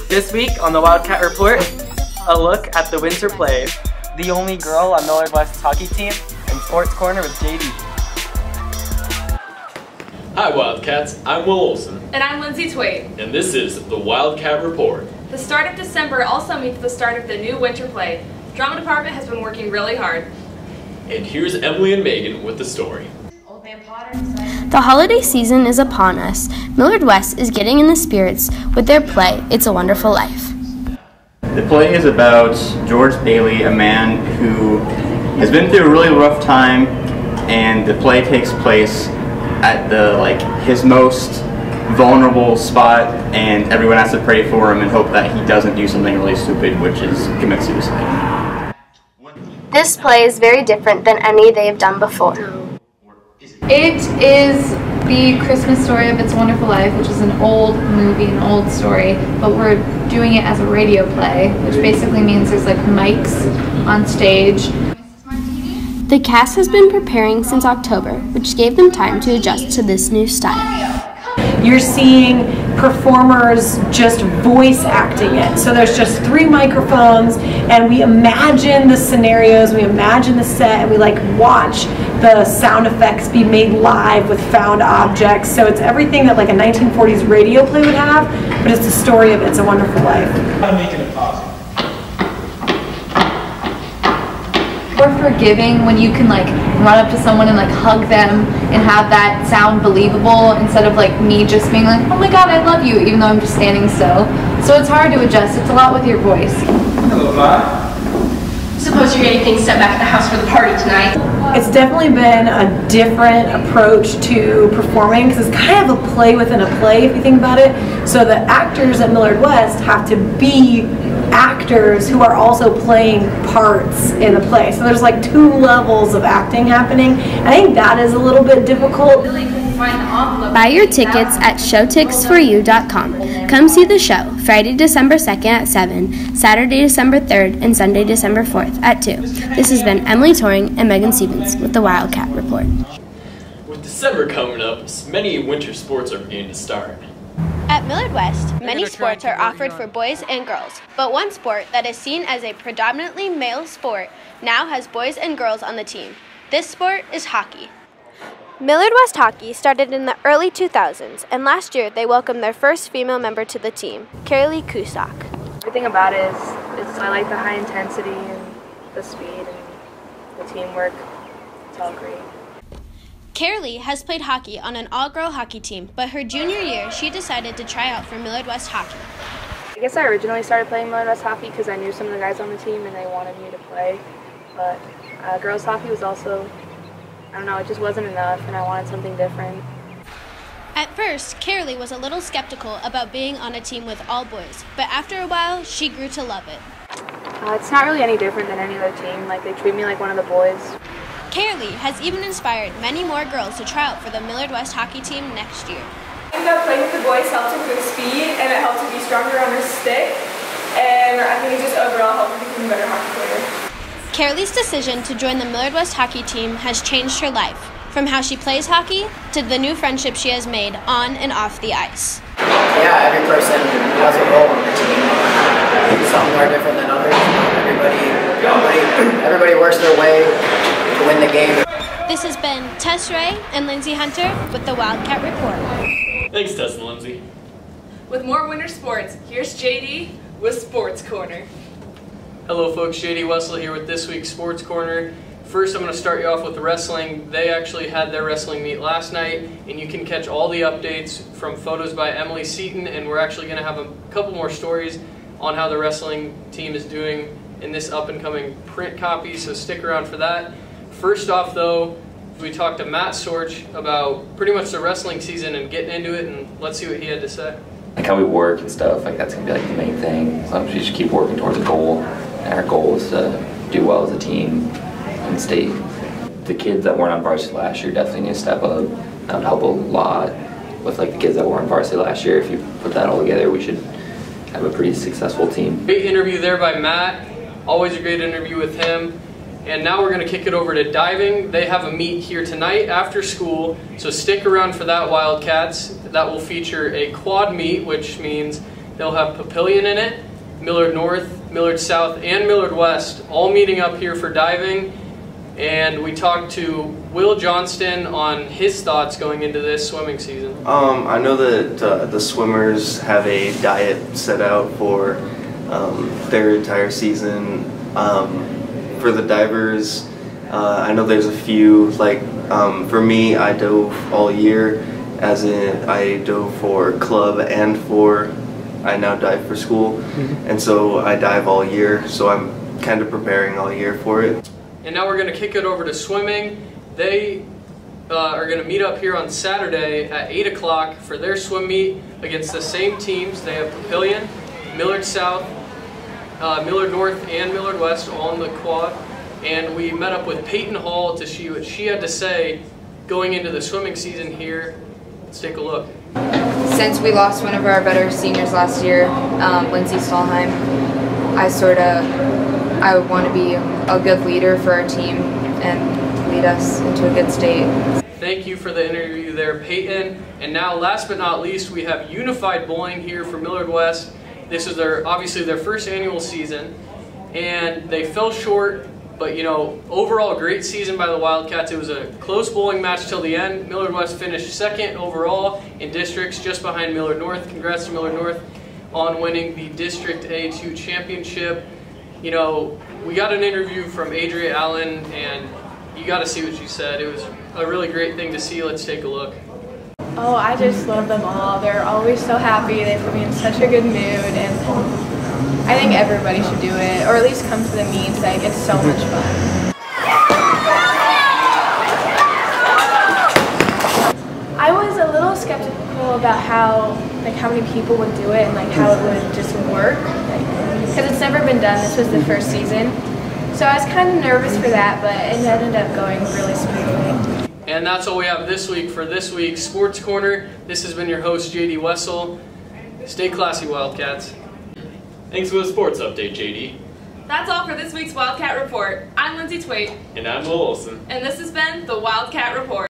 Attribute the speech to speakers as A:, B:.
A: This week on the Wildcat Report, a look at the winter play. The only girl on Millard West's hockey team, and Sports Corner with JD.
B: Hi Wildcats, I'm Will Olsen.
C: And I'm Lyndsey Twait.
B: And this is the Wildcat Report.
C: The start of December also means the start of the new winter play. Drama department has been working really hard.
B: And here's Emily and Megan with the story.
D: The holiday season is upon us. Millard West is getting in the spirits with their play, It's a Wonderful Life.
E: The play is about George Bailey, a man who has been through a really rough time, and the play takes place at his most vulnerable spot, and everyone has to pray for him and hope that he doesn't do something really stupid, which is commit suicide.
D: This play is very different than any they have done before.
F: It is the Christmas story of It's a Wonderful Life, which is an old movie, an old story, but we're doing it as a radio play, which basically means there's like mics on stage.
D: The cast has been preparing since October, which gave them time to adjust to this new style.
G: You're seeing performers just voice acting it. So there's just 3 microphones, and we imagine the scenarios, we imagine the set, and we watch the sound effects be made live with found objects. So it's everything that a 1940s radio play would have, but it's the story of It's a Wonderful Life.
H: I'm making it possible.
F: Or forgiving, when you can run up to someone and hug them and have that sound believable instead of me just being oh my god, I love you, even though I'm just standing still. So it's hard to adjust. It's a lot with your voice.
H: Hello, Vi.
I: Suppose you're getting things set back at the house for the party tonight.
G: It's definitely been a different approach to performing, because it's kind of a play within a play if you think about it. So the actors at Millard West have to be actors who are also playing parts in the play. So there's 2 levels of acting happening. I think that is a little bit difficult.
D: Buy your tickets at showticksforyou.com. Come see the show Friday, December 2nd at 7, Saturday, December 3rd, and Sunday, December 4th at 2. This has been Emily Torring and Megan Stevens with the Wildcat Report.
B: With December coming up, many winter sports are beginning to start.
D: At Millard West, many sports are offered for boys and girls, but one sport that is seen as a predominantly male sport now has boys and girls on the team. This sport is hockey. Millard West Hockey started in the early 2000s, and last year they welcomed their first female member to the team, Kerli Kuuseoks.
J: Everything about it is I like the high intensity and the speed and the teamwork. It's all great.
D: Kerli has played hockey on an all-girl hockey team, but her junior year she decided to try out for Millard West Hockey.
J: I guess I originally started playing Millard West Hockey because I knew some of the guys on the team and they wanted me to play. But girls hockey was also, I don't know, it just wasn't enough and I wanted something different.
D: At first, Kerli was a little skeptical about being on a team with all boys, but after a while, she grew to love it.
J: It's not really any different than any other team. They treat me like one of the boys.
D: Kerli has even inspired many more girls to try out for the Millard West hockey team next year.
C: I think that playing with the boys helps improve speed, and it helps her be stronger on her stick, and I think it just overall helps her become a better hockey player.
D: Kerli's decision to join the Millard West hockey team has changed her life, from how she plays hockey to the new friendships she has made on and off the ice.
K: Yeah, every person has a role on the team. Some are different than others. Everybody works their way to win the game.
D: This has been Tess and Lyndsey Hunter with the Wildcat Report.
B: Thanks, Tess and Lindsey.
C: With more winter sports, here's JD with Sports Corner.
A: Hello folks, JD Wessel here with this week's Sports Corner. First I'm going to start you off with the wrestling. They actually had their wrestling meet last night, and you can catch all the updates from photos by Emily Seaton, and we're actually going to have a couple more stories on how the wrestling team is doing in this up-and-coming print copy, so stick around for that. First off though, we talked to Matt Sorch about pretty much the wrestling season and getting into it, and let's see what he had to say.
L: How we work and stuff, that's going to be the main thing. As long as we just keep working towards a goal, and our goal is to do well as a team and stay. The kids that weren't on varsity last year definitely need to step up. That would help a lot with the kids that were on varsity last year. If you put that all together, we should have a pretty successful team.
A: Great interview there by Matt. Always a great interview with him. And now we're going to kick it over to diving. They have a meet here tonight after school, so stick around for that, Wildcats. That will feature a quad meet, which means They'll have Papillion in it, Millard North, Millard South, and Millard West all meeting up here for diving. And we talked to Will Johnston on his thoughts going into this swimming season.
M: I know that the swimmers have a diet set out for their entire season. For the divers, I know there's a few, like for me, I dove all year, as in I dove for club and I now dive for school. And so I dive all year, so I'm kind of preparing all year for it.
A: And now we're going to kick it over to swimming. They are going to meet up here on Saturday at 8 o'clock for their swim meet against the same teams. They have Papillion, Millard South, Millard North, and Millard West all in the quad. And we met up with Peyton Hall to see what she had to say going into the swimming season here. Let's take a look.
N: Since we lost one of our better seniors last year, Lyndsey, I want to be a good leader for our team and lead us into a good state.
A: Thank you for the interview there, Peyton. And now, last but not least, we have Unified Bowling here for Millard West. This is obviously their first annual season, and they fell short, but overall great season by the Wildcats. It was a close bowling match till the end. Millard West finished second overall in districts, just behind Millard North. Congrats to Millard North on winning the District A2 championship. We got an interview from Adria Allen, and you got to see what she said. It was a really great thing to see. Let's take a look.
O: Oh, I just love them all. They're always so happy. They put me in such a good mood, and I think everybody should do it, or at least come to the meets. Like, it's so much fun. I was a little skeptical about how many people would do it and how it would just work, because it's never been done. This was the first season, so I was kind of nervous for that, but it ended up going really smoothly.
A: And that's all we have this week for this week's Sports Corner. This has been your host, JD Wessel. Stay classy, Wildcats.
B: Thanks for the sports update, JD.
P: That's all for this week's Wildcat Report. I'm Lindsey Twait.
B: And I'm Will Olsen.
P: And this has been the Wildcat Report.